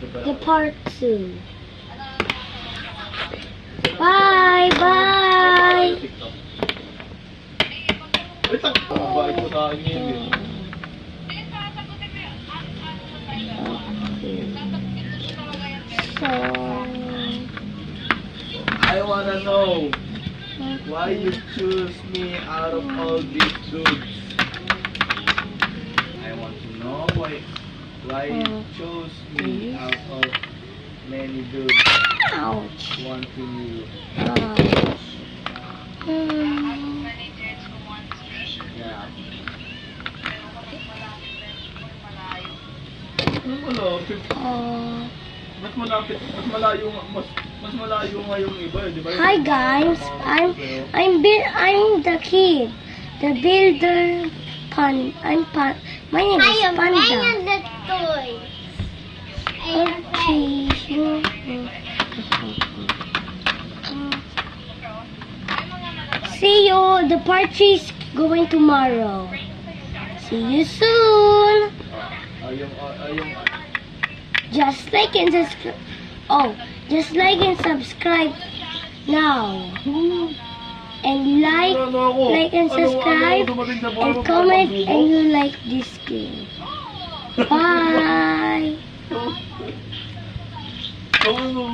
the part 2. Bye! Bye! Wait lang. Bakit mo sa akin yun eh? So, I wanna know why you choose me out of all these dudes. I want to know why you chose me out of many dudes ouch. wanting you. Ouch. Yeah. Ano malapit? Mas malapit, mas malayo nga yung iba, di ba? Hi guys, I'm the kid, the builder. My name is Panda. I am the toys. Okay. See you. The party is going tomorrow. See you soon. Yung Just like and subscribe. Oh, just like and subscribe now. And like and subscribe and comment and you like this game. Bye. Ano